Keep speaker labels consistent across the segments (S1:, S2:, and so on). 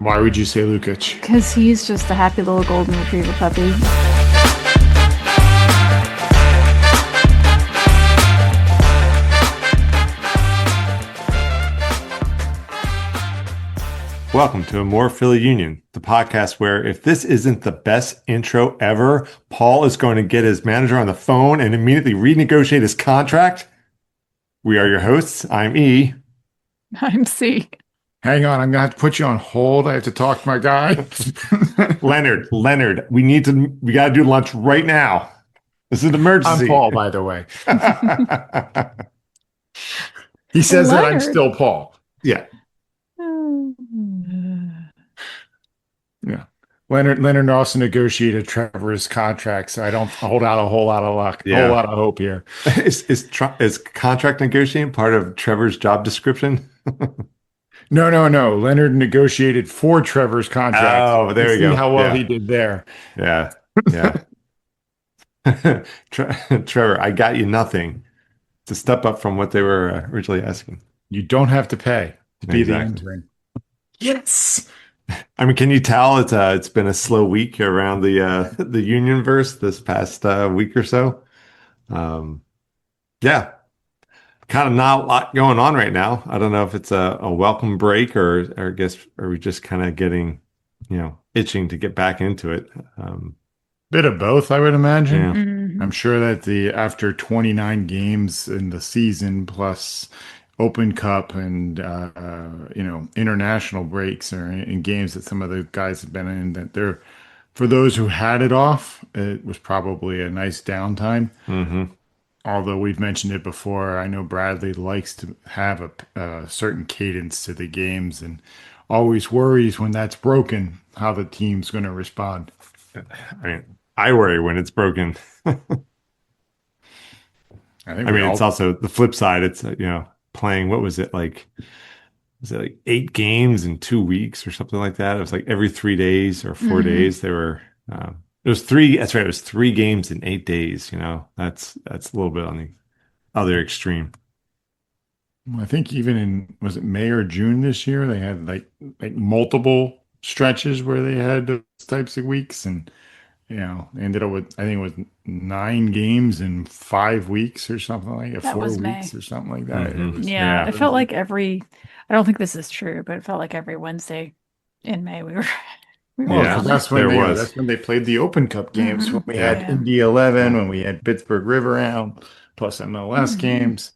S1: Why would you say Lukic?
S2: Because he's just a happy little golden retriever puppy.
S3: Welcome to amorephillyunion, the podcast where if this isn't the best intro ever, Paul is going to get his manager on the phone and immediately renegotiate his contract. We are your hosts. I'm E.
S2: I'm C.
S1: Hang on, I'm gonna have to put you on hold. I have to talk to my guy.
S3: Leonard, we got to do lunch right now. This is an emergency.
S1: I'm Paul, by the way. He says that I'm still Paul.
S3: Yeah.
S1: Yeah. Leonard also negotiated Trevor's contract, so I don't hold out a whole lot of luck, a whole lot of hope here.
S3: Is contract negotiating part of Trevor's job description?
S1: No. Leonard negotiated for Trevor's contract.
S3: Oh, there we go.
S1: How well he did there.
S3: Yeah. Trevor, I got you nothing. It's a step up from what they were originally asking.
S1: You don't have to pay to be the
S3: Exactly.
S1: intern. Yes.
S3: I mean, can you tell it's been a slow week around the Unionverse this past week or so? Yeah, kind of not a lot going on right now. I don't know if it's a welcome break or I guess are we just kind of getting, itching to get back into it.
S1: Bit of both, I would imagine.
S3: Yeah.
S2: Mm-hmm.
S1: I'm sure that after 29 games in the season plus Open Cup and international breaks or in games that some of the guys have been in, that they're, for those who had it off, it was probably a nice downtime.
S3: Mm-hmm.
S1: Although we've mentioned it before, I know Bradley likes to have a certain cadence to the games and always worries when that's broken how the team's going to respond.
S3: I mean, I worry when it's broken. It's also the flip side. It's playing, what was it like? Was it like 8 games in 2 weeks or something like that? It was like every 3 days or 4 days. They were. It was 3. That's right. It was 3 games in 8 days. That's a little bit on the other extreme.
S1: I think even was it May or June this year, they had like multiple stretches where they had those types of weeks, and ended up with, I think it was 9 games in 5 weeks or something like that.
S2: That
S1: 4
S2: was
S1: weeks
S2: May.
S1: or something like that.
S3: Mhm.
S2: Yeah, it felt like I don't think this is true, but it felt like every Wednesday in May we were
S3: Yeah,
S2: down.
S1: that's when they played the Open Cup games. When we had Indy 11, when we had Pittsburgh River Round, plus MLS games.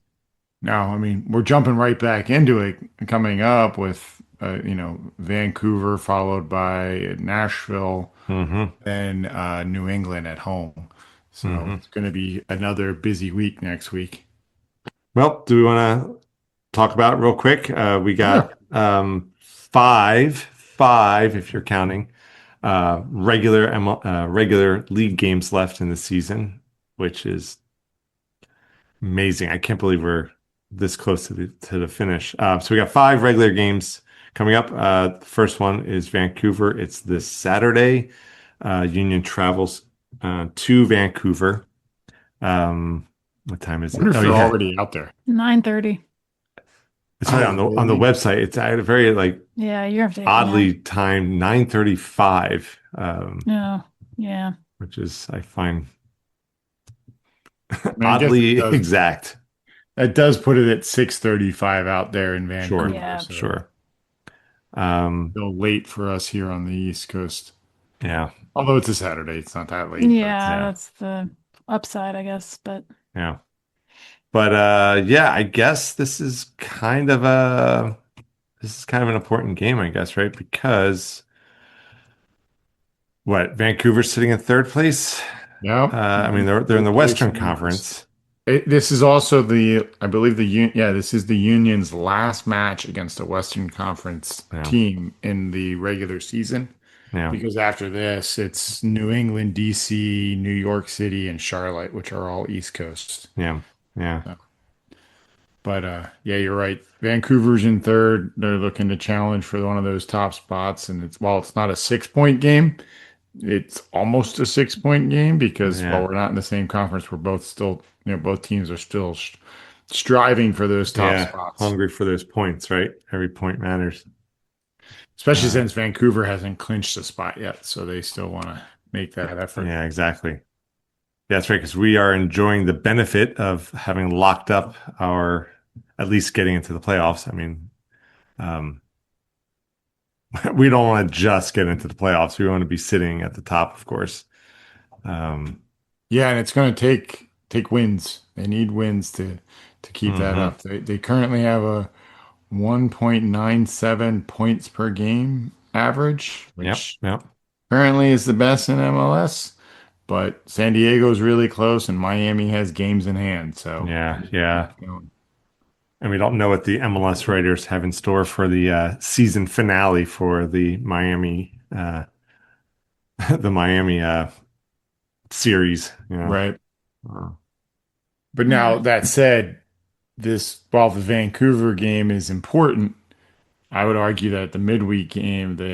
S1: Now, I mean, we're jumping right back into it, coming up with Vancouver, followed by Nashville, then New England at home. So it's going to be another busy week next week.
S3: Well, do we want to talk about it real quick? We got 5 if you're counting, regular league games left in the season, which is amazing. I can't believe we're this close to the finish. So we got 5 regular games coming up. The first one is Vancouver. It's this Saturday. Union travels to Vancouver. What time is it?
S1: I wonder if they're already out there.
S2: 9:30.
S3: It's right on the website. It's at a very
S2: Yeah, you have to
S3: oddly timed 9:35.
S2: Yeah.
S3: Which is, I find,
S1: I
S3: oddly exact.
S1: That does put it at 6:35 out there in Vancouver.
S3: Sure,
S2: Yeah.
S3: So. Sure.
S1: Still late for us here on the East Coast.
S3: Yeah.
S1: Although it's a Saturday, it's not that late.
S2: Yeah, that's the upside, I guess. But
S3: yeah. But I guess this is kind of an important game, I guess, right? Because Vancouver's sitting in 3rd place.
S1: Yeah.
S3: I mean, they're in the Western Conference.
S1: This is also this is the Union's last match against a Western Conference team in the regular season.
S3: Yeah.
S1: Because after this, it's New England, DC, New York City, and Charlotte, which are all East Coast.
S3: Yeah. Yeah.
S1: So, but you're right. Vancouver's in 3rd. They're looking to challenge for one of those top spots, and it's not a 6-point game, it's almost a 6-point game because while we're not in the same conference, we're both still, both teams are still striving for those top spots.
S3: Hungry for those points, right? Every point matters.
S1: especially
S3: Uh,
S1: since Vancouver hasn't clinched a spot yet, so they still want to make that effort.
S3: yeah, exactly. Yeah, that's right, because we are enjoying the benefit of having locked up our, at least getting into the playoffs. I mean, um, we don't want to just get into the playoffs. We want to be sitting at the top, of course. Um,
S1: Yeah, and it's going to take wins. They need wins to keep that
S3: mhm.
S1: up. They currently have a 1.97 points per game average,
S3: Yep,
S1: which
S3: yep.
S1: currently is the best in MLS. But San Diego's really close, and Miami has games in hand. So
S3: Yeah,
S1: we'll keep
S3: yeah.
S1: going.
S3: And we don't know what the MLS writers have in store for the season finale for the Miami, the Miami series. You know,
S1: Right.
S3: uh,
S1: But
S2: Yeah.
S1: now that said, this while the Vancouver game is important, I would argue that the midweek game, the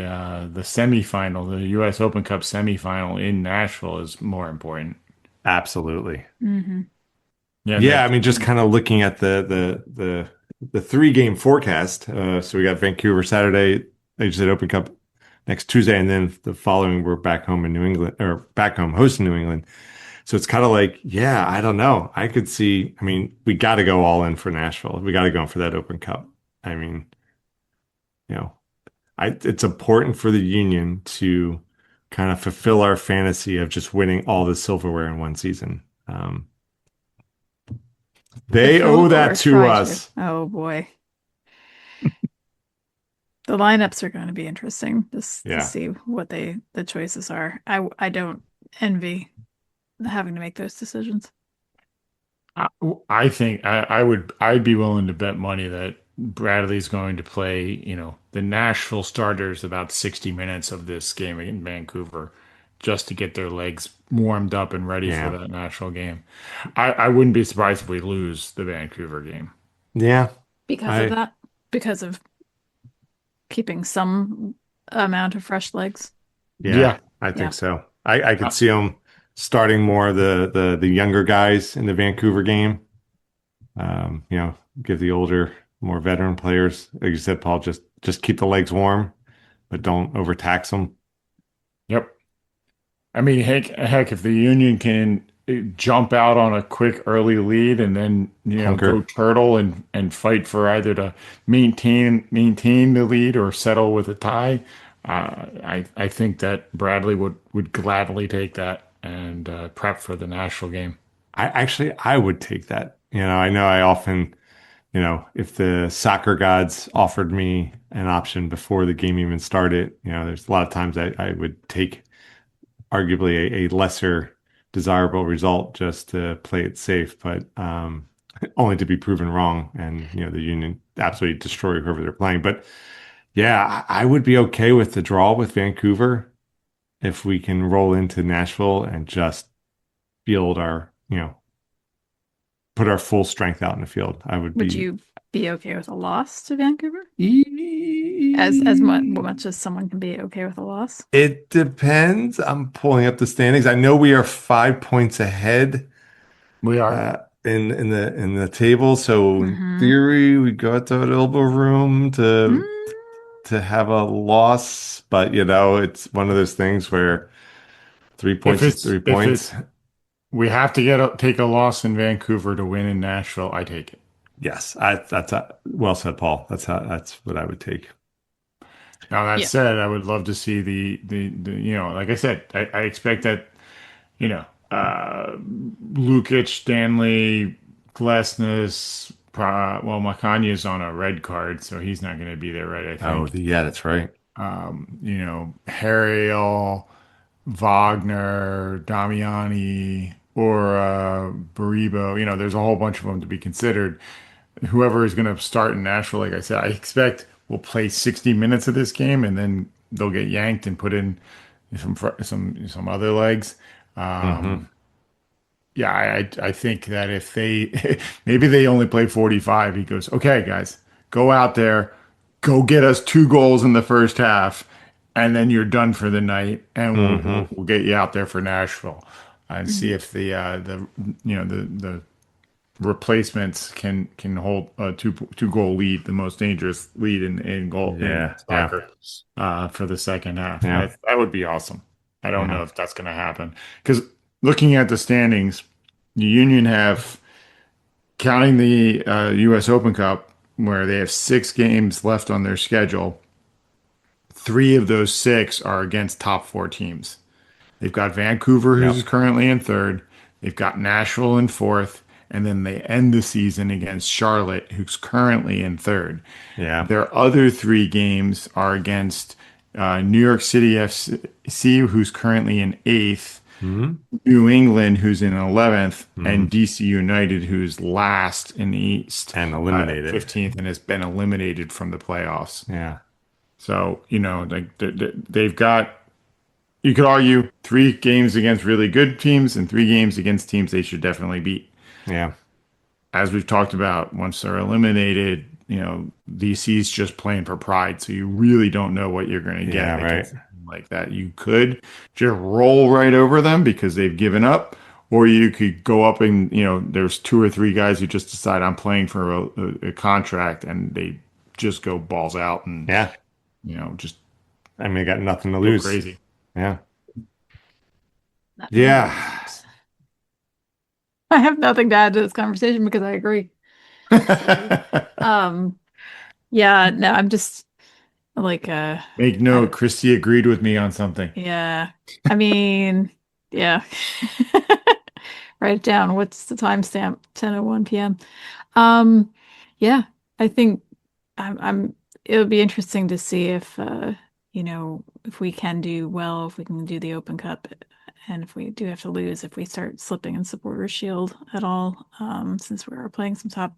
S1: semifinal, the U.S. Open Cup semifinal in Nashville is more important.
S3: absolutely.
S2: Hmm.
S1: Yeah, and
S3: Yeah, I
S1: that
S3: mean, just kind of looking at the 3 game forecast. So we got Vancouver Saturday. They just did Open Cup next Tuesday, and then the following we're back home in New England, or back home hosting New England. So it's kind of like, yeah, I don't know. I could see. I mean, we got to go all in for Nashville. We got to go in for that Open Cup. I mean, you know, it's important for the Union to kind of fulfill our fantasy of just winning all the silverware in one season. They owe
S2: Fulfill
S3: that
S2: or
S3: to
S2: try to.
S3: us.
S2: Oh boy. The lineups are going to be interesting just to
S3: Yeah.
S2: see what the choices are. I don't envy having to make those decisions.
S1: I, I think I'd be willing to bet money that Bradley's going to play, the Nashville starters about 60 minutes of this game in Vancouver just to get their legs warmed up and ready for
S3: Yeah.
S1: that Nashville game. I wouldn't be surprised if we lose the Vancouver game.
S3: Yeah.
S2: Because of
S3: I
S2: that, because of keeping some amount of fresh legs.
S3: yeah,
S1: Yeah.
S3: I
S2: Yeah.
S3: think so. I could see them starting more of the younger guys in the Vancouver game. You know, give the older, more veteran players, like you said, Paul, just keep the legs warm, but don't overtax them.
S1: Yep. I mean, heck, if the Union can jump out on a quick early lead and then, go
S3: Hunker.
S1: turtle and fight for either to maintain the lead or settle with a tie, I think that Bradley would gladly take that and prep for the Nashville game.
S3: I would take that. I know I often, if the soccer gods offered me an option before the game even started, there's a lot of times I would take arguably a lesser desirable result just to play it safe, but only to be proven wrong. And the Union absolutely destroy whoever they're playing. But yeah, I would be okay with the draw with Vancouver if we can roll into Nashville and just field our, put our full strength out in the field. I would
S2: Would
S3: be
S2: you be okay with a loss to Vancouver? As much as someone can be okay with a loss?
S3: It depends. I'm pulling up the standings. I know we are 5 points ahead
S1: We are.
S3: in the table. So in
S2: Mm-hmm.
S3: theory, we got that elbow room to
S2: Mm,
S3: have a loss, but it's one of those things where three
S1: If
S3: points is
S1: it's
S3: three
S1: if
S3: points.
S1: it's we have to take a loss in Vancouver to win in Nashville, I take it.
S3: Yes, that's well said, Paul. That's what I would take.
S1: Now that
S2: yeah.
S1: said, I would love to see the like I said, I expect that you know, Lukic, Stanley, Glesnes, well, Makanya's on a red card, so he's not going to be there, right? I
S3: Oh,
S1: think.
S3: yeah, that's right.
S1: Harriel, Wagner, Damiani, or Baribo. There's a whole bunch of them to be considered. Whoever is going to start in Nashville, like I said, I expect will play 60 minutes of this game, and then they'll get yanked and put in some other legs.
S3: Hmm.
S1: Yeah, I think that if they maybe they only play 45, he goes, okay, guys, go out there, go get us 2 goals in the first half, and then you're done for the night, and we'll
S3: Hmm.
S1: we'll, we'll get you out there for Nashville and see
S2: Mhm.
S1: if the replacements can hold a two goal lead, the most dangerous lead in goal in
S3: Yeah, yeah,
S1: soccer, for the second half.
S3: yeah,
S1: That would be awesome. I don't
S3: yeah,
S1: know if that's going to happen because looking at the standings, the Union have, counting the U.S. Open Cup, where they have 6 games left on their schedule. 3 of those 6 are against top 4 teams. They've got Vancouver,
S3: yep,
S1: who's currently in third. They've got Nashville in fourth. And then they end the season against Charlotte, who's currently in third.
S3: yeah.
S1: Their other 3 games are against New York City FC, who's currently in eighth,
S3: Hmm.
S1: New England, who's in 11th,
S3: Hmm.
S1: and DC United, who's last in the East,
S3: And eliminated.
S1: 15th, and has been eliminated from the playoffs.
S3: Yeah,
S1: So, like they've got, you could argue, 3 games against really good teams and 3 games against teams they should definitely beat.
S3: yeah,
S1: As we've talked about, once they're eliminated, DC's just playing for pride. So you really don't know what you're going to
S3: yeah.
S1: get
S3: Right.
S1: against a team like that. You could just roll right over them because they've given up, or you could go up and, there's 2 or 3 guys who just decide I'm playing for a contract and they just go balls out and,
S3: Yeah.
S1: just
S3: I mean, I got nothing to
S1: go
S3: lose.
S1: crazy.
S3: Yeah.
S2: Nothing to
S3: Yeah.
S2: lose. I have nothing to add to this conversation because I agree. Um, yeah, no, I'm just like
S1: Make note, Christy agreed with me on something.
S2: yeah. I mean, yeah. Write it down. What's the timestamp? 10:01 p.m. Um, yeah, I think I'm it'll be interesting to see if if we can do well, if we can do the Open Cup, and if we do have to lose, if we start slipping in Supporters Shield at all, since we are playing some top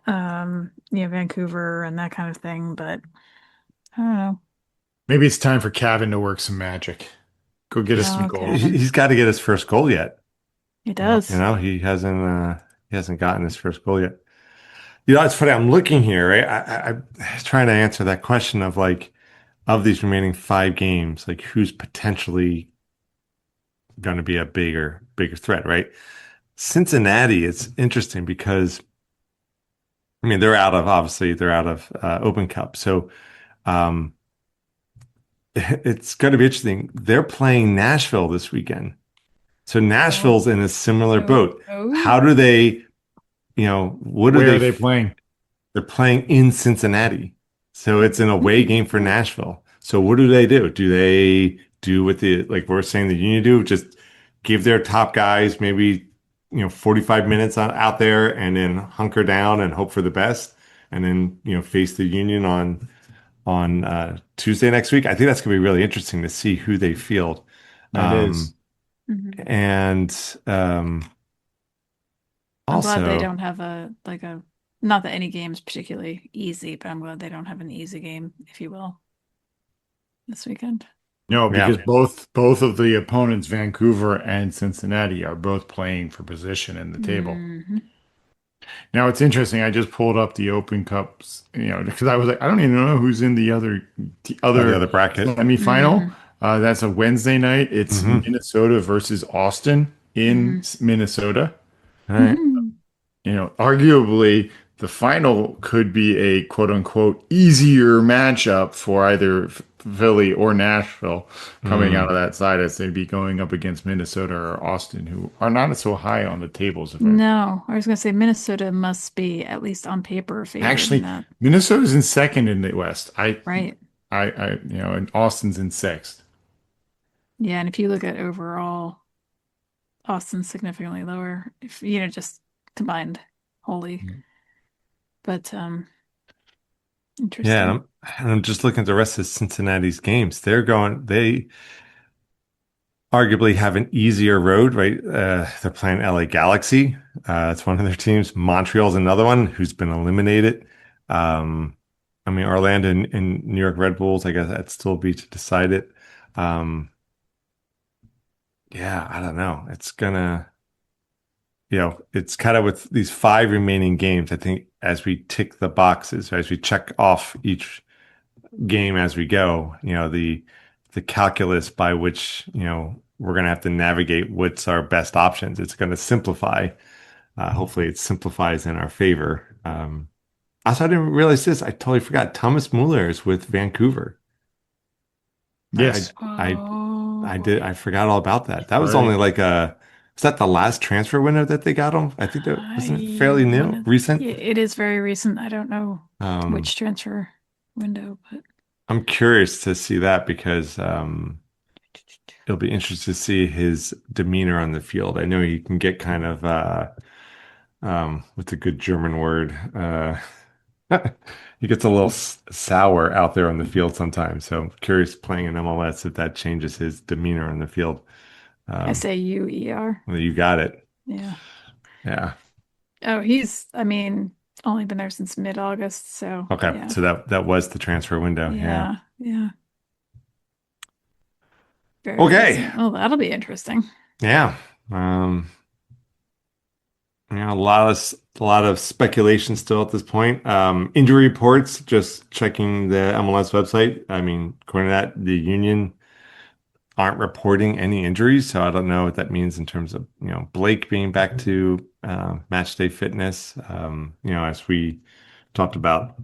S2: Vancouver and that kind of thing, but I don't know.
S1: Maybe it's time for Kevin to work some magic. Go get us some
S2: Oh,
S1: goals.
S2: Kevin.
S3: He's got to get his first goal yet.
S2: It
S1: Yep.
S2: does.
S3: He hasn't gotten his first goal yet. It's funny. I'm looking here, right? I'm trying to answer that question of like, of these remaining 5 games, like who's potentially going to be a bigger threat, right? Cincinnati, it's interesting because I mean they're out of Open Cup, so um, it's going to be interesting. They're playing Nashville this weekend, so Nashville's in a similar boat. How do they, what do
S1: Where
S3: they?
S1: are they playing?
S3: They're playing in Cincinnati, so it's an away game for Nashville. So what do they do? Do they do what the like we're saying the Union do? Just give their top guys maybe 45 minutes out there and then hunker down and hope for the best, and then face the Union on Tuesday next week. I think that's gonna be really interesting to see who they field.
S1: That is.
S2: Mhm.
S3: And
S2: I'm glad they
S3: also,
S2: don't have not that any game's particularly easy, but I'm glad they don't have an easy game, if you will, this weekend.
S1: No,
S3: yeah,
S1: because both of the opponents, Vancouver and Cincinnati, are both playing for position in the table.
S2: Mhm.
S1: Now it's interesting. I just pulled up the Open Cups, because I was like, I don't even know who's in the
S3: the
S1: other
S3: other bracket.
S1: semifinal.
S2: Mhm.
S1: That's a Wednesday night. It's
S3: Hmm.
S1: Minnesota versus Austin in
S2: Mhm.
S1: Minnesota.
S3: All right.
S2: Mhm.
S1: Arguably the final could be a quote unquote easier matchup for either Philly or Nashville coming out
S3: Mm.
S1: of that side, as they'd be going up against Minnesota or Austin, who are not so high on the tables.
S2: No, I was gonna say Minnesota must be at least on paper a favorite in
S1: Actually,
S2: that.
S1: Minnesota's in second in the West.
S2: Right.
S1: And Austin's in sixth.
S2: Yeah, and if you look at overall, Austin's significantly lower, if just combined wholly. But
S3: Yeah,
S2: interesting.
S3: and I'm just looking at the rest of Cincinnati's games. They arguably have an easier road, right? They're playing LA Galaxy. It's one of their teams. Montreal's another one who's been eliminated. I mean, Orlando and New York Red Bulls, I guess that'd still be to decide it. Um, yeah, I don't know. It's kind of with these 5 remaining games. I think as we tick the boxes, as we check off each game as we go, the calculus by which, we're going to have to navigate what's our best options. It's going to simplify. hopefully it simplifies in our favor. Also, I didn't realize this. I totally forgot. Thomas Muller is with Vancouver. I,
S1: Yes.
S3: I,
S2: Oh,
S3: I did. I forgot all about that. That was
S1: Right.
S3: only like was that the last transfer window that they got him? I think that wasn't it fairly new, recent.
S2: yeah, it is very recent. I don't know
S3: Um,
S2: which transfer window, but
S3: I'm curious to see that because it'll be interesting to see his demeanor on the field. I know he can get kind of what's a good German word? He gets a little sour out there on the field sometimes. So I'm curious playing in MLS if that changes his demeanor on the field.
S2: SAUER.
S3: Well, you got it.
S2: Yeah.
S3: Yeah.
S2: Oh, I mean, only been there since mid-August, so
S3: Okay.
S2: yeah.
S3: So that was the transfer window. Yeah.
S2: Yeah, yeah. Very
S3: Okay.
S2: recent. Oh, that'll be interesting.
S3: Yeah. Um, a lot of speculation still at this point. Injury reports, just checking the MLS website. I mean, according to that, the Union aren't reporting any injuries, so I don't know what that means in terms of Blake being back to match day fitness. As we talked about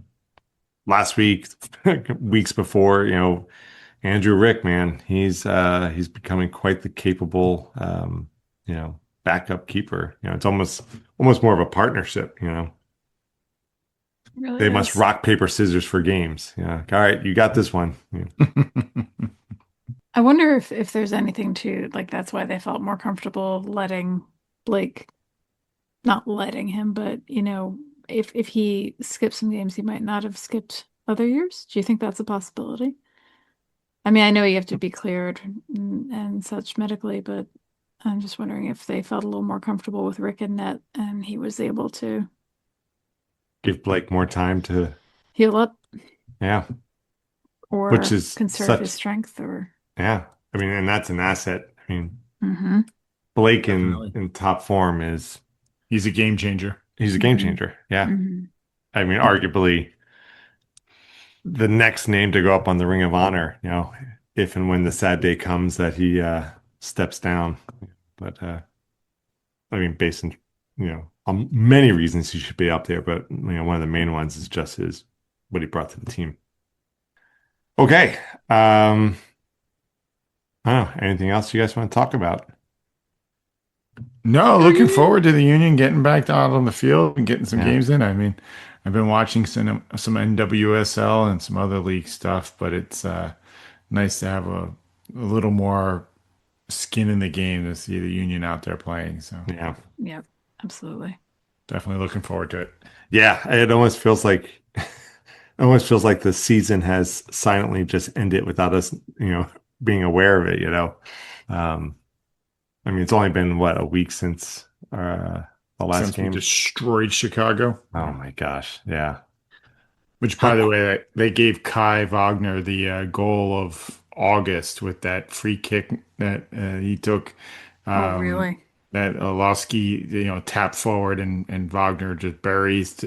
S3: last week, weeks before, Andrew Rick, man, he's becoming quite the capable backup keeper. It's almost more of a partnership.
S2: It really
S3: They must
S2: is.
S3: rock paper scissors for games. Yeah, all right, you got this one. Yeah.
S2: I wonder if there's anything to like that's why they felt more comfortable letting Blake, not letting him, but if he skipped some games, he might not have skipped other years. Do you think that's a possibility? I mean, I know you have to be cleared and such medically, but I'm just wondering if they felt a little more comfortable with Rick and net and he was able to
S3: Give Blake more time to,
S2: heal up
S3: yeah, which
S2: or
S3: is
S2: conserve his
S3: such,
S2: strength or
S3: yeah. I mean, and that's an asset. I mean,
S2: hmm
S3: Blake
S1: Definitely.
S3: in top form
S1: He's a game changer.
S3: he's a game changer. Yeah.
S2: hmm
S3: I mean, arguably the next name to go up on the Ring of Honor, if and when the sad day comes that he steps down. But I mean, based on, on many reasons he should be up there, but one of the main ones is just his what he brought to the team. Okay. I don't know. Anything else you guys want to talk about?
S1: No, looking forward to the Union getting back out on the field and getting some
S3: Yeah.
S1: games in. I mean, I've been watching some NWSL and some other league stuff, but it's nice to have a little more skin in the game to see the Union out there playing. So
S3: Yeah.
S2: Yep, absolutely.
S1: definitely looking forward to it.
S3: Yeah. It almost feels like the season has silently just ended without us, being aware of it. Um, I mean, it's only been what, a week since the last
S1: Since we
S3: game.
S1: destroyed Chicago.
S3: Oh my gosh, yeah.
S1: Which, by the way, they gave Kai Wagner the goal of August with that free kick that he took.
S2: Oh, really?
S1: That Olowski, tapped forward and Wagner just buries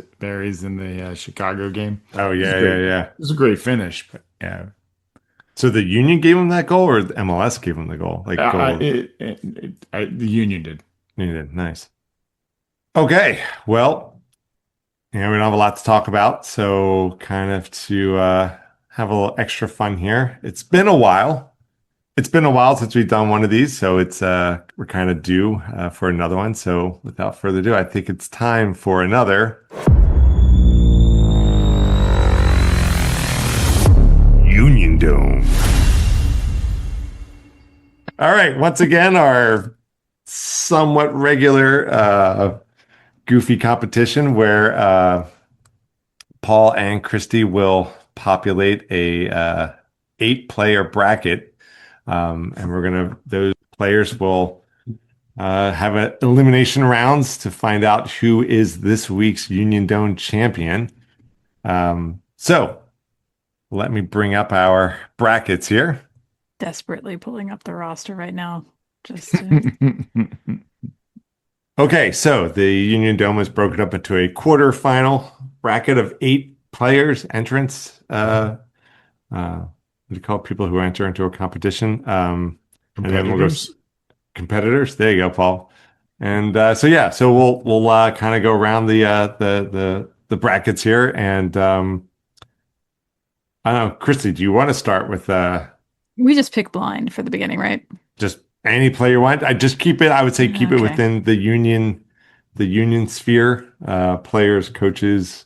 S1: in the Chicago game.
S3: Oh
S1: It was
S3: yeah,
S1: great.
S3: yeah,
S1: It
S3: yeah.
S1: was a great finish, but yeah,
S3: So the Union gave him that goal, or the MLS gave him the goal? Like goal,
S1: the Union did.
S3: you did nice. Okay, well, we don't have a lot to talk about, so kind of to have a little extra fun here. It's been a while. It's been a while since we've done one of these, so it's we're kind of due for another one. So without further ado, I think it's time for another Union Dome. All right, once again, our somewhat regular goofy competition where Paul and Christy will populate a 8-player bracket. And those players will have elimination rounds to find out who is this week's Union Dome champion. So let me bring up our brackets here.
S2: Desperately pulling up the roster right now. Just to...
S3: Okay, so the Union Dome is broken up into a quarterfinal bracket of 8 players, entrants. What do you call people who enter into a competition? And then we'll go
S1: Competitors.
S3: competitors. There you go, Paul. And so we'll kind of go around the brackets here, and I don't know, Christy, do you want to start with
S2: We just pick blind for the beginning, right?
S3: just any player you want? I just keep it. I would say keep it
S2: Okay.
S3: within the union sphere. Players, coaches,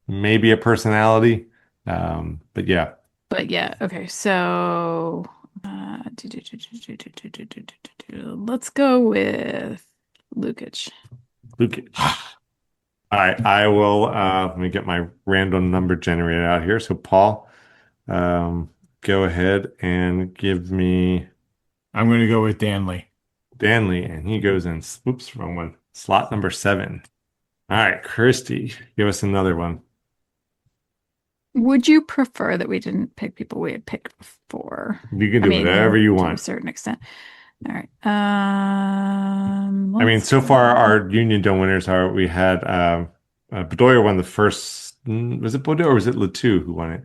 S3: maybe a personality, but yeah,
S2: But yeah, okay. So let's go with Lukic.
S3: Lukic. All right, I will. Let me get my random number generator out here. So Paul, go ahead and give me
S1: I'm going to go with Danley.
S3: Danley, and he goes in. Oops, wrong one. Slot number 7. All right, Christy, give us another one.
S2: Would you prefer that we didn't pick people we had picked before?
S3: You can do whatever you
S2: to a
S3: want.
S2: certain extent. All right.
S3: I mean,
S2: Let's
S3: so far
S2: go.
S3: our Union Dome winners are we had Bedoya won the first. Was it Bedoya or was it Latu who won it?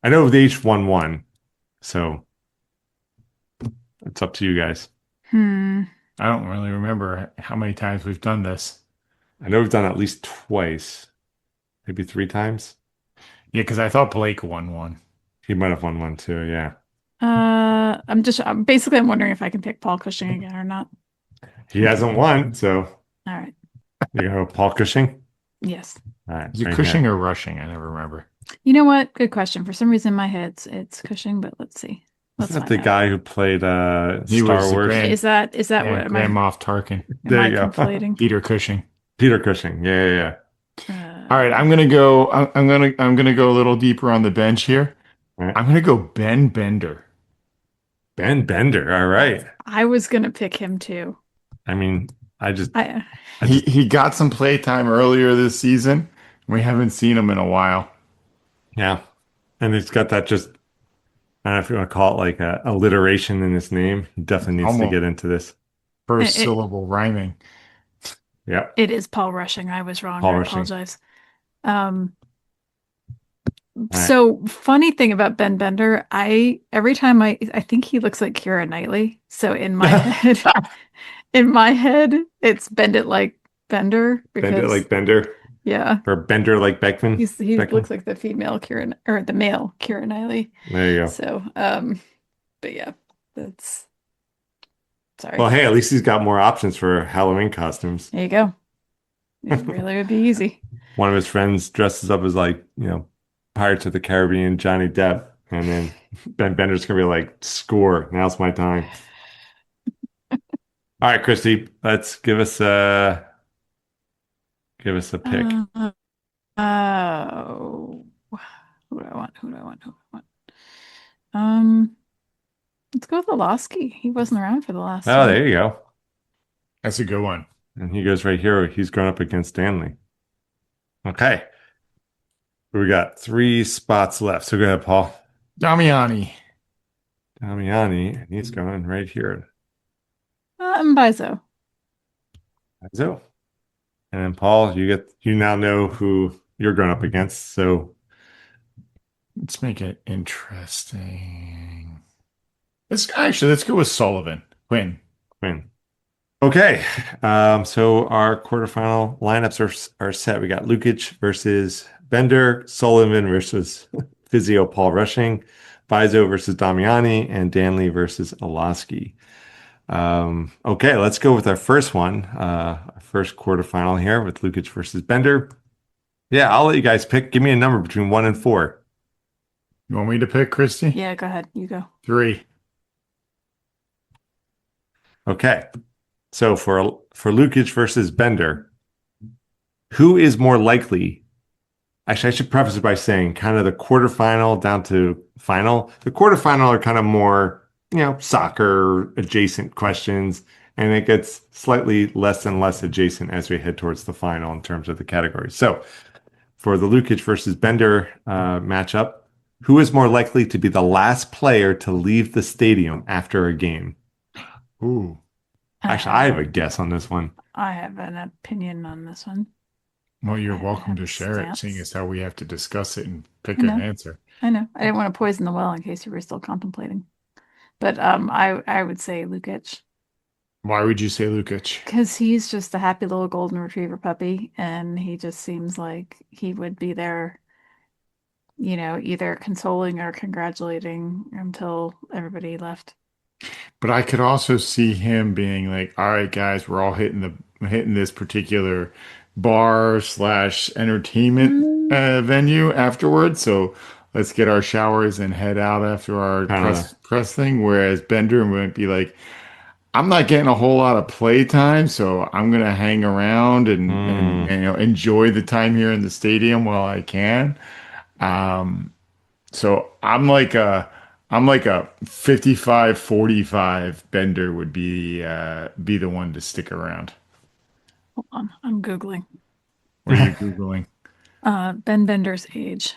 S3: I know they each won one, so it's up to you guys.
S2: Hmm.
S1: I don't really remember how many times we've done this.
S3: I know we've done it at least twice, maybe 3 times.
S1: Yeah, because I thought Blake won one.
S3: He might have won one too. Yeah,
S2: I'm basically wondering if I can pick Paul Cushing again or not.
S3: he hasn't won, so
S2: All right.
S3: you go Paul Cushing.
S2: Yes.
S3: All right,
S1: Is it
S3: right
S1: Cushing
S3: here.
S1: or Rushing? I never remember.
S2: You know what? Good question. For some reason in my head it's Cushing, but let's see. Let's
S3: Isn't that
S2: find
S3: the
S2: out.
S3: guy who played
S1: He
S3: Star
S1: was the
S3: Wars?
S1: grand-
S2: Is that
S1: Yeah,
S2: what
S1: Grand Moff Tarkin.
S2: am
S3: There
S2: I
S3: you go.
S2: conflating?
S1: Peter Cushing.
S3: Peter Cushing. Yeah.
S1: All right, I'm gonna go. I'm gonna go a little deeper on the bench here.
S3: All right.
S1: I'm gonna go Ben Bender.
S3: Ben Bender. All right.
S2: I was gonna pick him too.
S3: I mean, I just,
S2: I
S3: I
S1: He
S3: just,
S1: he got some play time earlier this season. We haven't seen him in a while.
S3: yeah. And he's got that just, I don't know if you want to call it like a alliteration in his name. He definitely needs to
S1: Almost
S3: get into this.
S1: first
S2: it,
S1: syllable rhyming.
S3: Yep.
S2: it is Paul Rushing. I was wrong.
S3: Paul
S2: I
S3: Rushing.
S2: apologize. Um,
S3: All right.
S2: so funny thing about Ben Bender, every time I think he looks like Keira Knightley. So in my head, it's Bend It Like Bender
S3: Bender
S2: because
S3: like Bender
S2: yeah,
S3: or Bender like Beckman.
S2: he
S3: Beckman.
S2: looks like the female Keira or the male Keira Knightley.
S3: There you go.
S2: So but yeah, that's sorry.
S3: Well, hey, at least he's got more options for Halloween costumes.
S2: There you go. It really would be easy.
S3: One of his friends dresses up as like, Pirates of the Caribbean, Johnny Depp. And then Ben Bender's gonna be like, score. Now's my time. All right, Christy, let's give us a pick.
S2: Oh, who do I want? Who do I want? Who do I want? Um, let's go with Bluesky. He wasn't around for the last
S3: Oh,
S2: two.
S3: there you go.
S1: That's a good one.
S3: And he goes right here. He's going up against Stanley. Okay. We got 3 spots left. So go ahead, Paul.
S1: Damiani.
S3: Damiani, and he's going right here.
S2: Mbaizo.
S3: So, and then Paul, you now know who you're going up against. So
S1: Let's make it interesting. Let's go with Sullivan. Quinn.
S3: Quinn. Okay. So our quarterfinal lineups are set. We got Lukic versus Bender, Sullivan versus Physio Paul Rushing, Bizo versus Damiani, and Danley versus Olaski. Okay, let's go with our first one. Our first quarterfinal here with Lukic versus Bender. Yeah, I'll let you guys pick. Give me a number between 1 and 4.
S1: You want me to pick, Christy?
S2: Yeah, go ahead. You go.
S1: 3.
S3: Okay. So for Lukic versus Bender, who is more likely? Actually, I should preface it by saying kind of the quarterfinal down to final. The quarterfinal are kind of more, soccer adjacent questions, and it gets slightly less and less adjacent as we head towards the final in terms of the categories. So for the Lukic versus Bender matchup, who is more likely to be the last player to leave the stadium after a game?
S1: Ooh.
S3: Actually, I have a guess on this one.
S2: I have an opinion on this one.
S1: Well, you're
S2: I
S1: welcome
S2: have
S1: to share it,
S2: stance.
S1: seeing as how we have to discuss it and pick
S2: I
S1: an
S2: know.
S1: answer.
S2: I know. I didn't want to poison the well in case you were still contemplating. But I would say Lukic.
S1: Why would you say Lukic?
S2: Because he's just a happy little golden retriever puppy, and he just seems like he would be there, either consoling or congratulating until everybody left.
S1: But I could also see him being like, all right, guys, we're all hitting this particular bar slash entertainment
S2: Mm.
S1: venue afterwards. So let's get our showers and head out after our
S3: Kind of.
S1: press thing. Whereas Bender would be like, I'm not getting a whole lot of play time, so I'm gonna hang around and enjoy the time here in the stadium while I can. So I'm like a 55-45 Bender would be the one to stick around.
S2: Hold on, I'm Googling.
S1: What are you Googling?
S2: Ben Bender's age.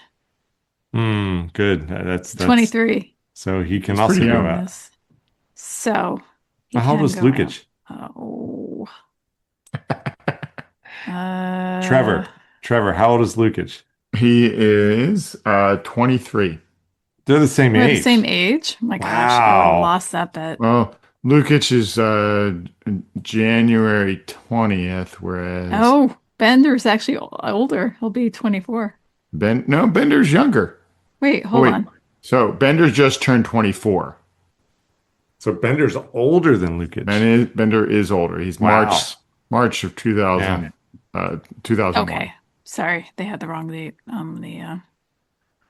S3: Good. That's
S2: 23.
S3: so he can
S1: He's
S3: also
S1: pretty
S3: go
S1: young.
S3: out.
S2: Yes. So he
S3: How old
S2: can
S3: is
S2: go out.
S3: Lukic?
S2: Oh.
S3: Trevor, how old is Lukic?
S1: He is 23.
S3: They're the same
S2: We're the same
S3: age.
S2: age. My gosh, I would have
S3: Wow.
S2: lost that bet.
S1: Well, Lukic is January 20th, whereas
S2: Oh, Bender's actually older. He'll be 24.
S1: Bender's younger.
S2: Wait,
S1: Oh
S2: hold
S1: wait.
S2: on.
S1: So Bender's just turned 24.
S3: So Bender's older than Lukic.
S1: Bender is older. He's
S3: Wow.
S1: March of
S3: Yeah.
S1: 2001.
S2: Okay. Sorry, they had the wrong date on the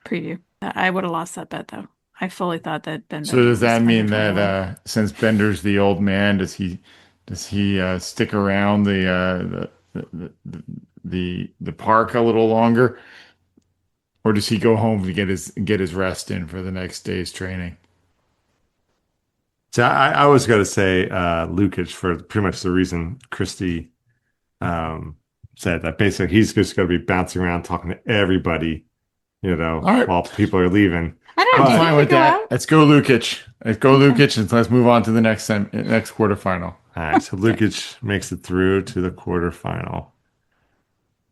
S2: preview. I would have lost that bet though. I fully thought that Ben
S1: So
S2: Bender
S1: does
S2: was
S1: that
S2: under
S1: mean that
S2: 21.
S1: since Bender's the old man, does he stick around the park a little longer, or does he go home to get his rest in for the next day's training?
S3: So I was going to say Lukic for pretty much the reason Christy said that basically he's just going to be bouncing around talking to everybody,
S1: All right,
S3: while people are leaving.
S2: I don't know.
S1: I'm
S2: Did he
S1: fine
S2: ever
S1: with
S2: go
S1: that.
S2: out?
S1: Let's go Lukic. Let's go
S2: Okay.
S1: Lukic, and let's move on to the next quarterfinal.
S3: All right, so
S2: Okay.
S3: Lukic makes it through to the quarterfinal.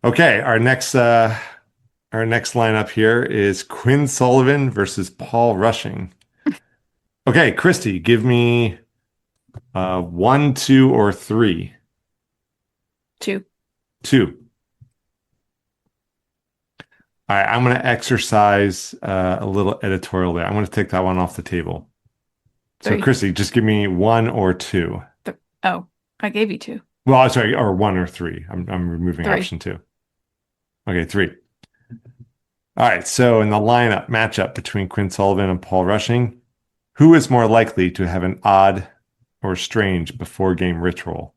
S3: Okay, our next lineup here is Quinn Sullivan versus Paul Rushing. Okay, Christy, give me 1, 2, or 3.
S2: 2.
S3: 2. All right, I'm going to exercise a little editorial there. I'm going to take that one off the table. So,
S2: 3.
S3: Christy, just give me 1 or 2.
S2: Oh, I gave you 2.
S3: Well, I'm sorry, or 1 or 3. I'm removing
S2: 3.
S3: option 2. Okay, 3. All right, so in the matchup between Quinn Sullivan and Paul Rushing, who is more likely to have an odd or strange before game ritual?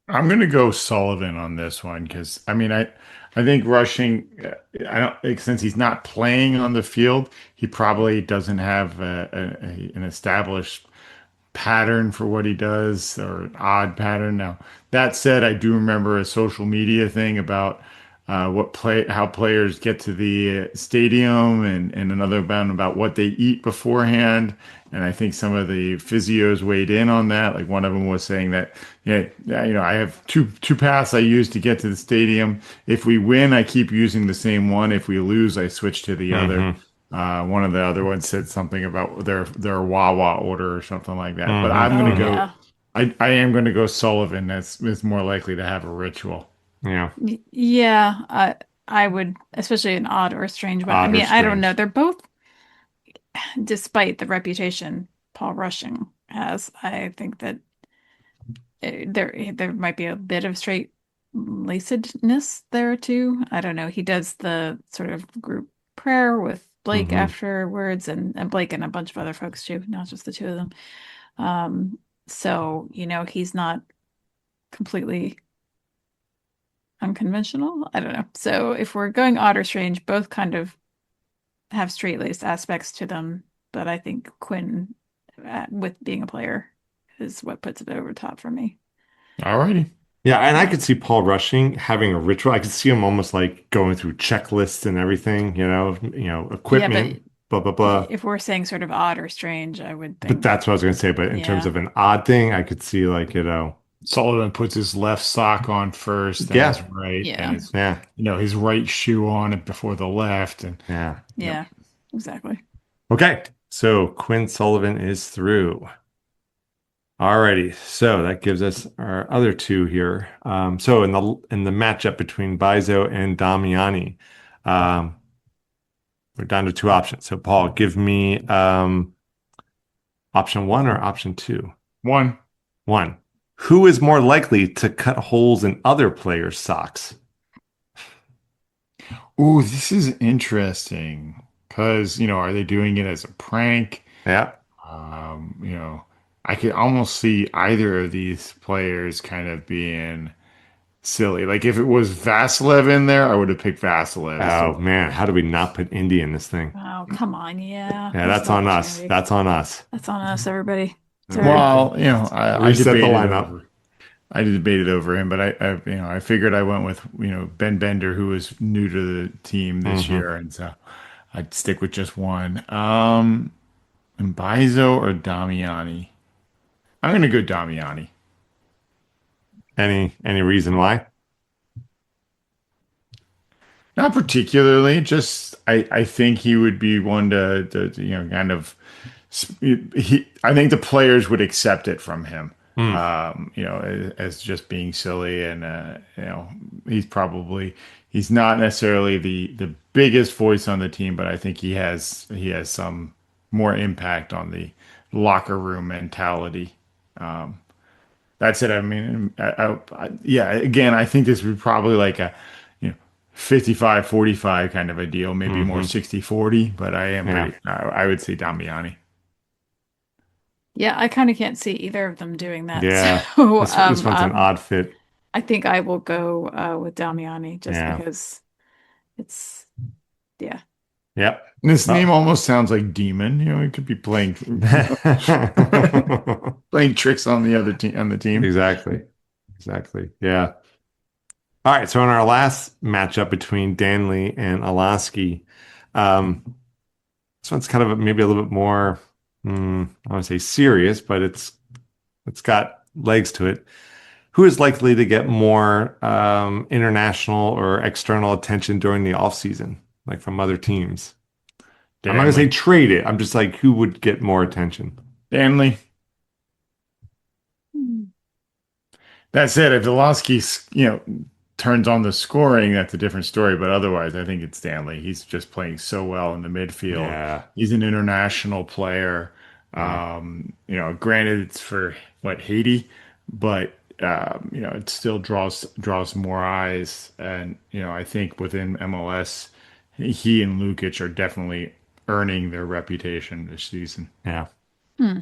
S1: I'm gonna go Sullivan on this one because I think Rushing. I don't think since he's not playing on the field, he probably doesn't have an established pattern for what he does or an odd pattern. Now, that said, I do remember a social media thing about how players get to the stadium and another about what they eat beforehand. And I think some of the physios weighed in on that. Like one of them was saying that, yeah, I have two paths I use to get to the stadium. If we win, I keep using the same one. If we lose, I switch to the other. One of the other ones said something about their Wawa order or something like that. But I'm
S2: Oh,
S1: going to go.
S2: yeah.
S1: I am going to go Sullivan. That's more likely to have a ritual.
S3: Yeah,
S2: Yeah, I would, especially an odd or strange one. I
S3: odd or
S2: mean, I don't know.
S3: strange.
S2: They're both, despite the reputation Paul Rushing has, I think that there might be a bit of straight lacedness there too. I don't know. He does the sort of group prayer with Blake
S3: hmm
S2: afterwards, and Blake and a bunch of other folks too, not just the two of them. So, he's not completely unconventional. I don't know. So if we're going odd or strange, both kind of have straight-laced aspects to them, but I think Quinn, with being a player, is what puts it over the top for me.
S1: All righty.
S3: Yeah, and I
S2: Yeah.
S3: could see Paul Rushing having a ritual. I could see him almost like going through checklists and everything,
S2: Yeah,
S3: equipment, blah blah blah.
S2: if we're saying sort of odd or strange, I would
S3: But
S2: think,
S3: that's what I was going to say. But in terms
S2: yeah,
S3: of an odd thing, I could see like,
S1: Sullivan puts his left sock on first, then his
S3: yeah,
S1: right, and
S2: yeah,
S3: yeah,
S1: his right shoe on it before the left, and
S3: yeah.
S2: yeah, exactly.
S3: Okay, so Quinn Sullivan is through. Alrighty, so that gives us our other two here. So in the matchup between Bizo and Damiani, um, we're down to two options. So Paul, give me option one or option two?
S1: One.
S3: One. Who is more likely to cut holes in other players' socks?
S1: Ooh, this is interesting because, are they doing it as a prank?
S3: Yeah.
S1: You know, I could almost see either of these players kind of being silly. Like if it was Vasilev in there, I would have picked Vasilev as the
S3: Oh
S1: one.
S3: man, how do we not put Indy in this thing?
S2: Oh, come on. Yeah.
S3: Yeah,
S2: Missed
S3: that's on us.
S2: opportunity.
S3: That's on us.
S2: That's on us, everybody. Sorry.
S1: Well, I
S3: Reset the
S1: debated
S3: lineup.
S1: over. I debated over him, but I figured I went with, Ben Bender, who was new to the team this
S3: Hmm.
S1: year, and so I'd stick with just one. Mbaizo or Damiani? I'm gonna go Damiani.
S3: Any reason why?
S1: Not particularly, just I think he would be one to kind of I think the players would accept it from him.
S3: Hmm.
S1: As just being silly, and he's not necessarily the biggest voice on the team, but I think he has some more impact on the locker room mentality. That's it. I mean, yeah, again, I think this would probably like a, 55-45 kind of a deal, maybe more
S3: Hmm.
S1: 60-40, but
S3: Yeah.
S1: I would say Damiani.
S2: Yeah, I kind of can't see either of them doing that.
S3: Yeah.
S2: So
S3: This one's an odd fit.
S2: I think I will go with Damiani just
S3: Yeah.
S2: because it's, yeah.
S3: Yep.
S1: This name
S3: Well.
S1: almost sounds like demon. He could be playing playing tricks on the team.
S3: Exactly. Exactly. Yeah. All right. So in our last matchup between Danley and Alaski, um, this one's kind of maybe a little bit more, I want to say serious, but it's got legs to it. Who is likely to get more international or external attention during the off season, like from other teams? I'm not gonna say
S1: Danley.
S3: trade it. I'm just like, who would get more attention?
S1: Danley.
S2: Hmm.
S1: That's it. If Velosky, turns on the scoring, that's a different story. But otherwise, I think it's Stanley. He's just playing so well in the midfield.
S3: Yeah.
S1: He's an international player.
S3: Yeah.
S1: Granted, it's for what, Haiti, but it still draws more eyes. And I think within MLS, he and Lukic are definitely earning their reputation this season.
S3: Yeah.
S2: Hmm.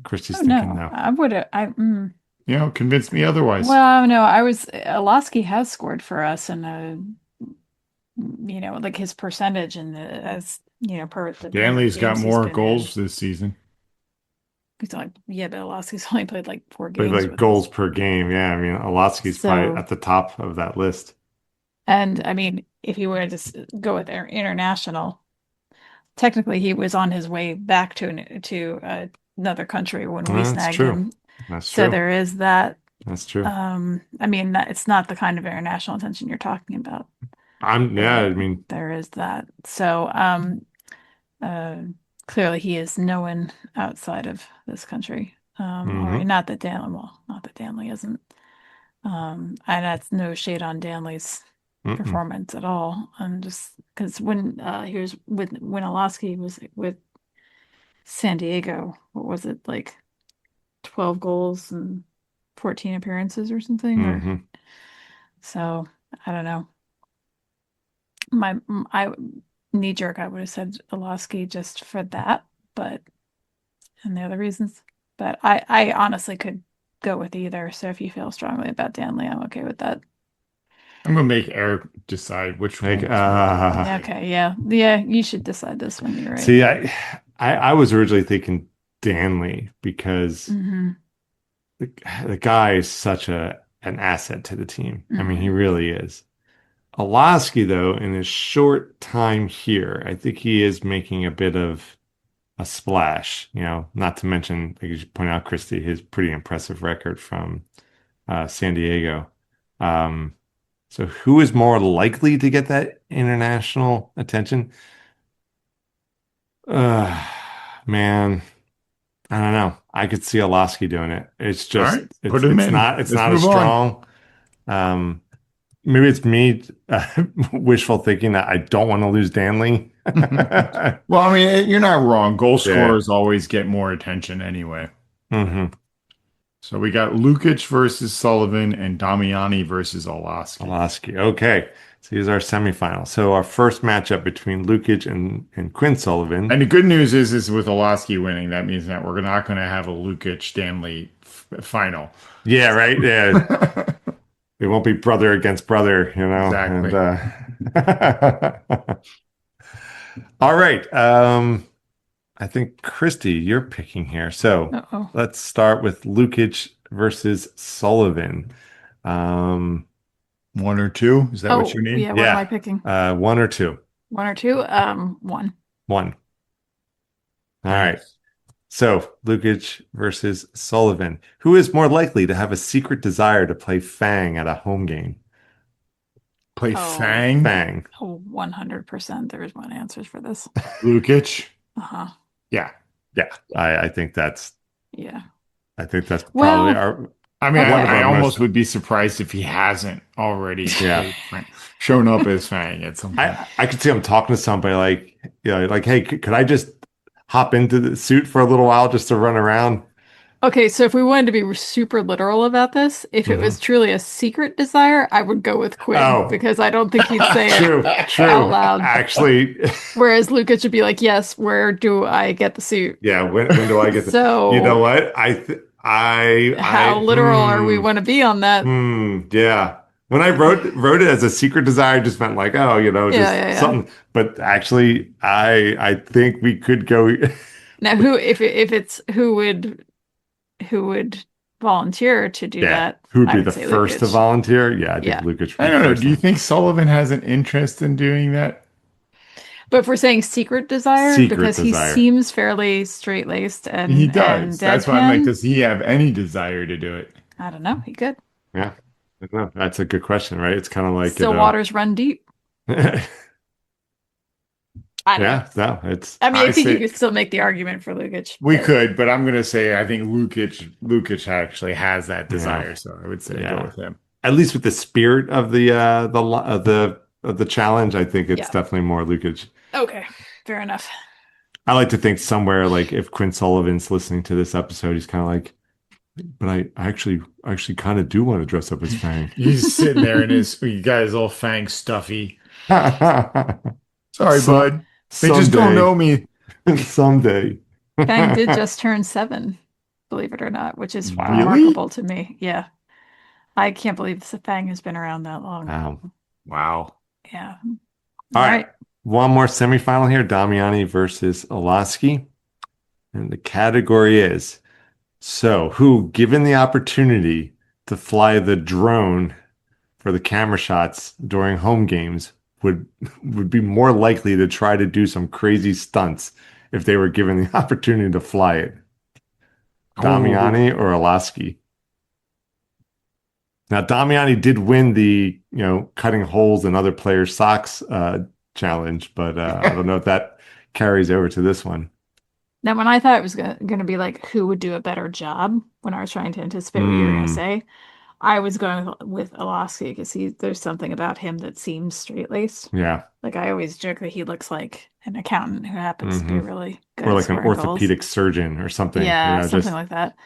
S3: Christy's
S2: Oh
S3: thinking
S2: no,
S3: no.
S2: I would have.
S1: Convince me otherwise.
S2: Well, no, Olasky has scored for us, and like his percentage and as per the number of
S1: Danley's got
S2: games he's
S1: more
S2: been in.
S1: goals this season.
S2: He's like, yeah, but Olasky's only played like 4
S3: But
S2: games
S3: like
S2: with us.
S3: goals per game, yeah. I mean, Alaski's probably
S2: So,
S3: at the top of that list.
S2: and I mean, if you were to go with international, technically he was on his way back another country when we
S3: That's
S2: snagged
S3: true.
S2: him.
S3: That's
S2: So
S3: true.
S2: there is that.
S3: That's true.
S2: I mean, it's not the kind of international attention you're talking about,
S3: Yeah, I
S2: but
S3: mean,
S2: there is that. So, uh, clearly he is known outside of this country. Or
S3: hmm
S2: not that Danley isn't. And that's no shade on Danley's
S3: mm-mm.
S2: performance at all. Just because he was when Olasky was with San Diego, what was it, like 12 goals and 14 appearances or something? Or
S3: Hmm.
S2: so I don't know. I knee jerk, I would have said Olasky just for that, but and the other reasons. But I honestly could go with either. So if you feel strongly about Danley, I'm okay with that.
S1: I'm gonna make Eric decide which
S3: Like,
S1: one was more
S2: Yeah,
S1: authentic.
S2: okay, yeah. You should decide this one. You're right.
S3: see, I was originally thinking Danley because
S2: Mm-hmm.
S3: the guy is such an asset to the team. I mean, he
S2: Mm-hmm.
S3: really is. Alaski, though, in his short time here, I think he is making a bit of a splash. Not to mention, like you point out, Christy, his pretty impressive record from San Diego. Um, so who is more likely to get that international attention? Man, I don't know. I could see Olasky doing it. It's
S1: All
S3: just
S1: right, put him in.
S3: it's
S1: Let's
S3: not as
S1: move on.
S3: strong. Maybe it's me wishful thinking that I don't want to lose Danley.
S1: Well, I mean, you're not wrong. Goal
S3: Yeah.
S1: scorers always get more attention anyway.
S3: Hmm.
S1: So we got Lukic versus Sullivan and Damiani versus Olaski.
S3: Olasky. Okay. So here's our semifinal. So our first matchup between Lukic and Quinn Sullivan.
S1: And the good news is with Olaski winning, that means that we're not going to have a Lukic Stanley final.
S3: Yeah, right. Yeah. It won't be brother against brother, you know.
S1: Exactly.
S3: And all right. I think Christy, you're picking here. So
S2: Uh-oh.
S3: let's start with Lukic versus Sullivan. Um,
S1: One or two? Is that
S2: Oh,
S1: what you need?
S2: yeah. What am I picking?
S3: one or two.
S2: One or two? One.
S3: One. All right. So Lukic versus Sullivan. Who is more likely to have a secret desire to play Fang at a home game?
S1: Play
S2: Oh.
S1: Fang?
S3: Fang.
S2: Oh, 100%. There's one answers for this.
S1: Lukic?
S2: Uh-huh.
S1: Yeah.
S3: Yeah. I think that's
S2: Yeah.
S3: probably
S2: Well,
S3: our
S1: I mean,
S3: one of
S1: I
S3: our
S1: almost
S3: most.
S1: would be surprised if he hasn't already
S3: Yeah.
S1: shown up as Fang at some point.
S3: I could see him talking to somebody like, you know, like, hey, could I just hop into the suit for a little while just to run around?
S2: okay, so if we wanted to be super literal about this, if it was truly a secret desire, I would go with Quinn
S3: Oh.
S2: because I don't think he'd say
S3: True,
S2: it
S3: true.
S2: out loud.
S3: Actually,
S2: Whereas Lukic would be like, yes, where do I get the suit?
S3: yeah. When do I get the?
S2: So
S3: You know what?
S2: how literal are we want to be on that?
S3: Yeah. When I wrote it as a secret desire, I just meant like, oh, you know, just
S2: Yeah.
S3: something. But actually, I think we could go.
S2: Now, if it's who would volunteer to do that?
S3: Who would
S2: I
S3: be
S2: would
S3: the
S2: say
S3: first to
S2: Lukic.
S3: volunteer? Yeah, I think
S2: Yeah.
S3: Lukic.
S1: I don't know. Do you think Sullivan has an interest in doing that?
S2: But if we're saying secret desire,
S3: Secret
S2: because
S3: desire.
S2: he seems fairly straight-laced and
S1: He
S2: and
S1: does. That's why I'm like,
S2: deadpan.
S1: does he have any desire to do it?
S2: I don't know. He could.
S3: Yeah, I don't know. That's a good question, right? It's kind of like
S2: Still waters run deep. I don't know.
S3: Yeah, no, it's.
S2: I mean, I think you
S1: say-
S2: could still make the argument for Lukic.
S1: We
S2: but-
S1: could, but I'm gonna say I think Lukic actually has that desire, so I would say
S3: Yeah.
S1: go with him.
S3: At least with the spirit of the challenge, I think it's
S2: Yeah.
S3: definitely more Lukic.
S2: Okay, fair enough.
S3: I like to think somewhere like if Quinn Sullivan's listening to this episode, he's kind of like, but I actually kind of do want to dress up as Fang.
S1: He's sitting there in you guys all Fang stuffy. Sorry,
S3: So-
S1: bud. They just don't know me.
S3: Someday.
S2: Fang did just turn 7, believe it or not, which is
S3: Wow.
S2: remarkable to me. Yeah. I can't believe the Fang has been around that long.
S3: Wow.
S1: Wow.
S2: Yeah.
S3: All right. One more semifinal here, Damiani versus Olasky. And the category is, so who, given the opportunity to fly the drone for the camera shots during home games, would be more likely to try to do some crazy stunts if they were given the opportunity to fly it? Damiani or Olasky? Now, Damiani did win the, cutting holes in other players' socks challenge, but I don't know if that carries over to this one.
S2: Now, when I thought it was going to be like who would do a better job, when I was trying to anticipate what you were going to say, I was going with Olasky because there's something about him that seems straight-laced.
S3: Yeah.
S2: Like I always joke that he looks like an accountant who happens to be really good
S3: Or
S2: at
S3: like an
S2: scoring goals.
S3: orthopedic surgeon or something.
S2: Yeah, something like that.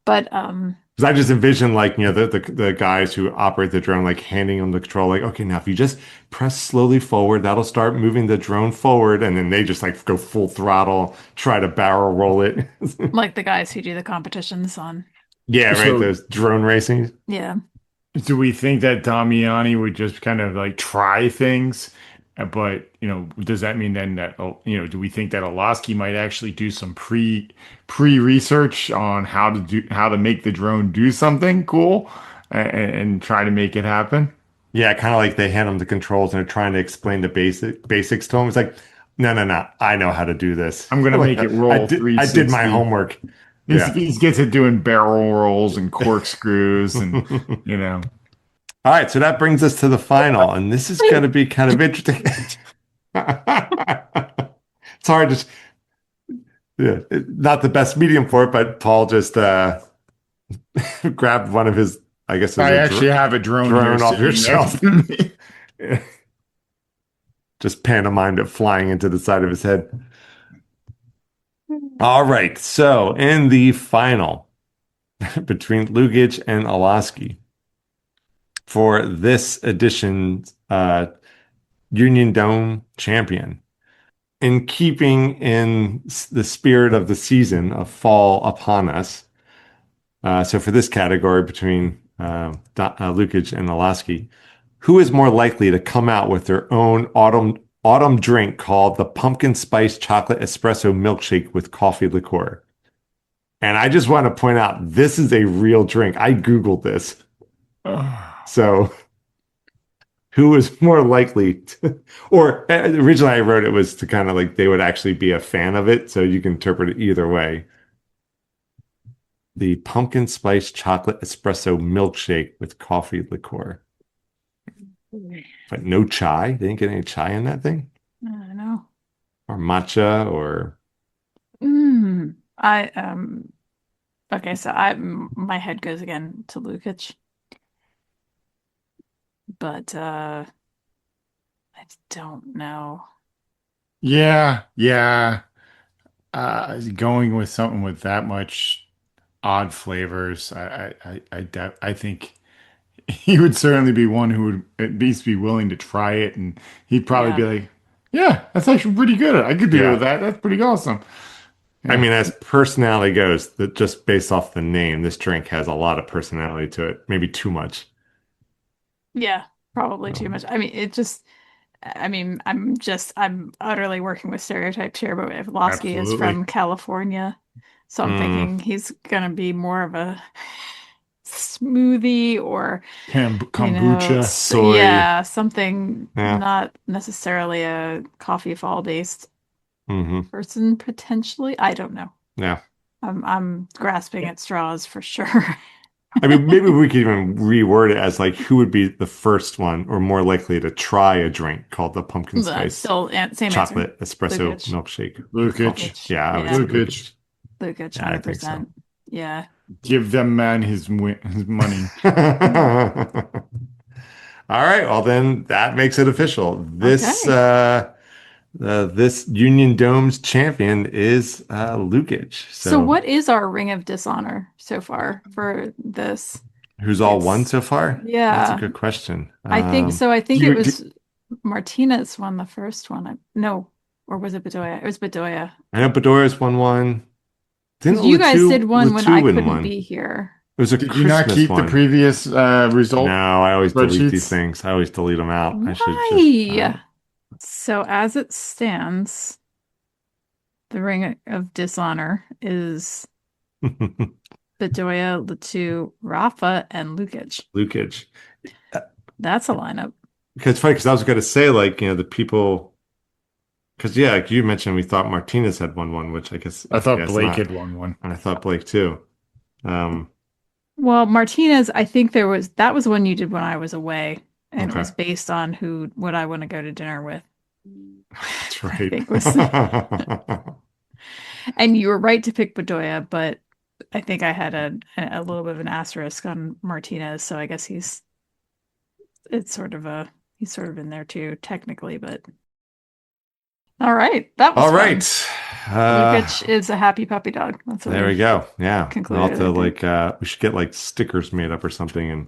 S2: But
S3: because I just envision like, the guys who operate the drone, like handing them the control, like, okay, now if you just press slowly forward, that'll start moving the drone forward. And then they just like go full throttle, try to barrel roll it.
S2: like the guys who do the competitions on.
S3: Yeah, right.
S1: So-
S3: Those drone racing.
S2: Yeah.
S1: Do we think that Damiani would just kind of like try things? But, does that mean then that, do we think that Olasky might actually do some pre-research on how to make the drone do something cool and try to make it happen?
S3: Yeah, kind of like they hand them the controls and they're trying to explain the basics to them. It's like, no, I know how to do this.
S1: I'm going to make it roll
S3: I did my
S1: 360.
S3: homework.
S1: He gets it doing barrel rolls and corkscrews and,
S3: All right, so that brings us to the final, and this is going to be kind of interesting. It's hard to. Yeah, not the best medium for it, but Paul just grabbed one of his, I guess it was
S1: I
S3: a
S1: actually have a drone here
S3: drone off your
S1: sitting next
S3: shelf.
S1: to me.
S3: Just pantomimed it flying into the side of his head. All right, so in the final between Lugic and Olaski for this edition's Union Dome champion, in keeping in the spirit of the season of fall upon us. So for this category between Lukic and Olaski, who is more likely to come out with their own autumn drink called the pumpkin spice chocolate espresso milkshake with coffee liqueur? And I just want to point out this is a real drink. I Googled this. So who is more likely to, or originally I wrote it was to kind of like they would actually be a fan of it. So you can interpret it either way. The pumpkin spice chocolate espresso milkshake with coffee liqueur. But no chai. They didn't get any chai in that thing?
S2: I don't know.
S3: Or matcha or
S2: Okay, so my head goes again to Lukic. But I don't know.
S1: Yeah, yeah. Going with something with that much odd flavors, I think he would certainly be one who would at least be willing to try it, and he'd probably
S2: Yeah.
S1: be like, "Yeah, that's actually pretty good. I could deal
S3: Yeah.
S1: with that. That's pretty awesome."
S3: I
S1: Yeah.
S3: mean, as personality goes, that just based off the name, this drink has a lot of personality to it. Maybe too much.
S2: Yeah, probably too much. I mean, I'm utterly working with stereotypes here, but if Lasky is
S1: Absolutely.
S2: from California, so I'm thinking he's gonna be more of a smoothie or
S1: Kombucha.
S3: Soy.
S2: yeah, something
S3: Yeah.
S2: not necessarily a coffee fall based
S3: hmm
S2: person potentially. I don't know.
S3: Yeah.
S2: I'm grasping at straws for sure.
S3: I mean, maybe we could even reword it as like who would be the first one or more likely to try a drink called the pumpkin spice
S2: Still same
S3: chocolate
S2: answer.
S3: espresso
S2: Lukic.
S3: milkshake.
S1: Lukic.
S3: Yeah, I would
S2: Yeah.
S3: say
S1: Lukic.
S2: Lukic,
S3: Yeah, I think so.
S2: 100%. Yeah.
S1: Give them man his money.
S3: All right, well then that makes it official. This
S2: Okay.
S3: this Union Dome's champion is Lukic.
S2: So what is our Ring of Dishonor so far for this?
S3: Who's all
S2: It's-
S3: won so far?
S2: Yeah.
S3: That's a good question.
S2: I think so. I think
S1: do you-
S2: it was Martinez won the first one. No, or was it Bedoya? It was Bedoya.
S3: I know Bedoya's won one. Didn't
S2: You guys
S3: Latu-
S2: did one when
S3: Latu
S2: I
S3: win
S2: couldn't
S3: one?
S2: be here.
S3: It was a
S1: Did you not
S3: Christmas
S1: keep
S3: one.
S1: the previous result?
S3: No, I always delete
S1: spreadsheets?
S3: these things. I always delete them out. I should
S2: Why?
S3: just
S2: So as it stands, the Ring of Dishonor is Bedoya, Latu, Rafa, and Lukic.
S3: Lukic.
S2: That's a lineup.
S3: Because it's funny because I was going to say like the people because yeah, like you mentioned we thought Martinez had won one, which I guess
S1: I thought
S3: guess
S1: Blake
S3: not.
S1: had won one.
S3: And I thought Blake too.
S2: Well, Martinez, I think that was one you did when I was away, and it
S3: Okay.
S2: was based on who would I want to go to dinner with.
S3: That's
S2: I
S3: right.
S2: think was and you were right to pick Bedoya, but I think I had a little bit of an asterisk on Martinez, so I guess he's sort of in there too, technically, but all right. That was
S3: All
S2: fun.
S3: right.
S2: Lukic is a happy puppy dog. That's what
S3: There we go. Yeah.
S2: concluded,
S3: We'll have to
S2: I think.
S3: we should get like stickers made up or something and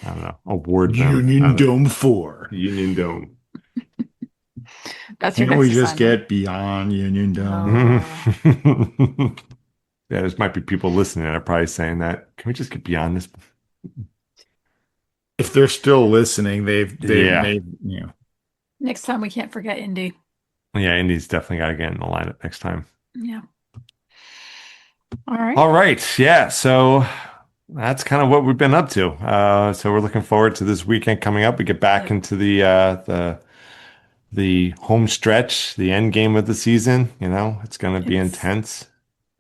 S3: I don't know, award them.
S1: Union Dome 4.
S3: Union Dome.
S2: That's your
S1: Can't we
S2: next
S1: just
S2: assignment.
S1: get beyond Union Dome?
S3: Yeah, there's might be people listening that are probably saying that. Can we just get beyond this?
S1: If they're still listening, they've
S3: Yeah.
S1: made,
S2: Next time we can't forget Indy.
S3: Yeah, Indy's definitely got to get in the lineup next time.
S2: Yeah. All right.
S3: All right. Yeah. So that's kind of what we've been up to. So we're looking forward to this weekend coming up. We get back into the home stretch, the end game of the season. It's going to be
S2: It's
S3: intense.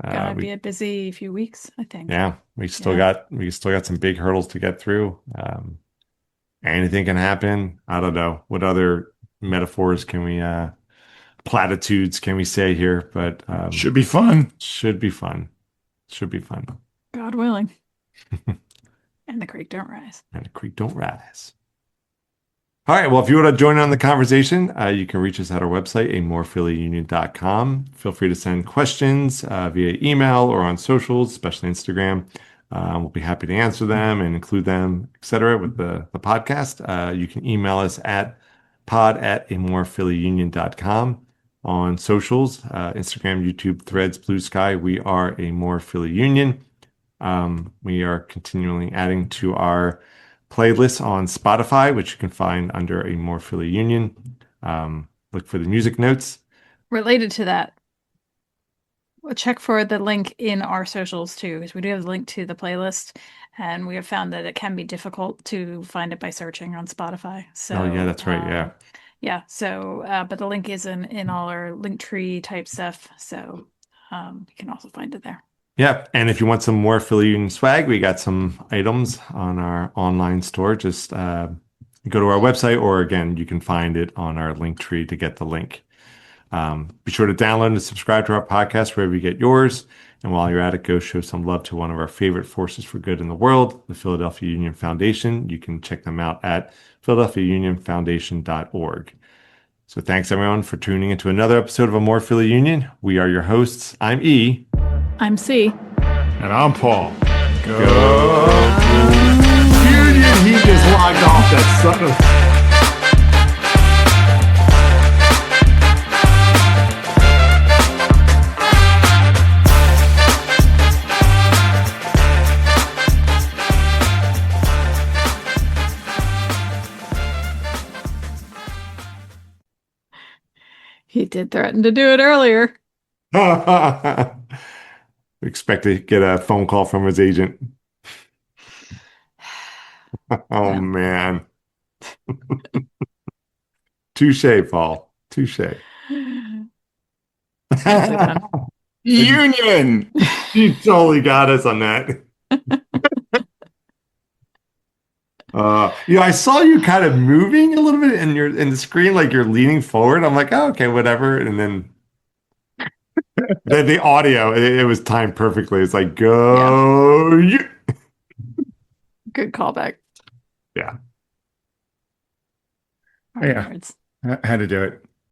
S2: Gonna be a busy few weeks, I think.
S3: Yeah, we still got some big hurdles to get through. Anything can happen. I don't know. What other metaphors can we platitudes can we say here, but
S1: Should be fun.
S3: should be fun. Should be fun.
S2: God willing. And the creek don't rise.
S3: And the creek don't rise. All right. Well, if you want to join in on the conversation, you can reach us at our website, amorephillyunion.com. Feel free to send questions via email or on socials, especially Instagram. We'll be happy to answer them and include them, etc., with the podcast. You can email us at pod@amorephillyunion.com. On socials, Instagram, YouTube, Threads, Bluesky, we are a More Philly Union. We are continually adding to our playlist on Spotify, which you can find under a More Philly Union. Look for the music notes.
S2: Related to that, we'll check for the link in our socials too, because we do have the link to the playlist, and we have found that it can be difficult to find it by searching on Spotify. So,
S3: Oh, yeah, that's right. Yeah.
S2: Yeah. So, but the link is in all our link tree type stuff. So you can also find it there.
S3: Yeah. And if you want some more Philly Union swag, we got some items on our online store. Just go to our website, or again, you can find it on our link tree to get the link. Be sure to download and subscribe to our podcast wherever you get yours. And while you're at it, go show some love to one of our favorite forces for good in the world, the Philadelphia Union Foundation. You can check them out at philadelphiaunionfoundation.org. So thanks everyone for tuning into another episode of A More Philly Union. We are your hosts. I'm E.
S2: I'm C.
S1: And I'm Paul. Go Union! He just logged off that son of...
S2: He did threaten to do it earlier.
S3: Expect to get a phone call from his agent. Oh,
S2: Yeah.
S3: man. Touche, Paul. Touche.
S2: Nicely done.
S1: Union!
S3: You totally got us on that. I saw you kind of moving a little bit in the screen, like you're leaning forward. I'm like, oh, okay, whatever. And then the audio, it was timed perfectly. It's like, go you.
S2: Good callback.
S3: Yeah.
S2: All right,
S1: Yeah.
S2: nerds.
S1: I had to do it.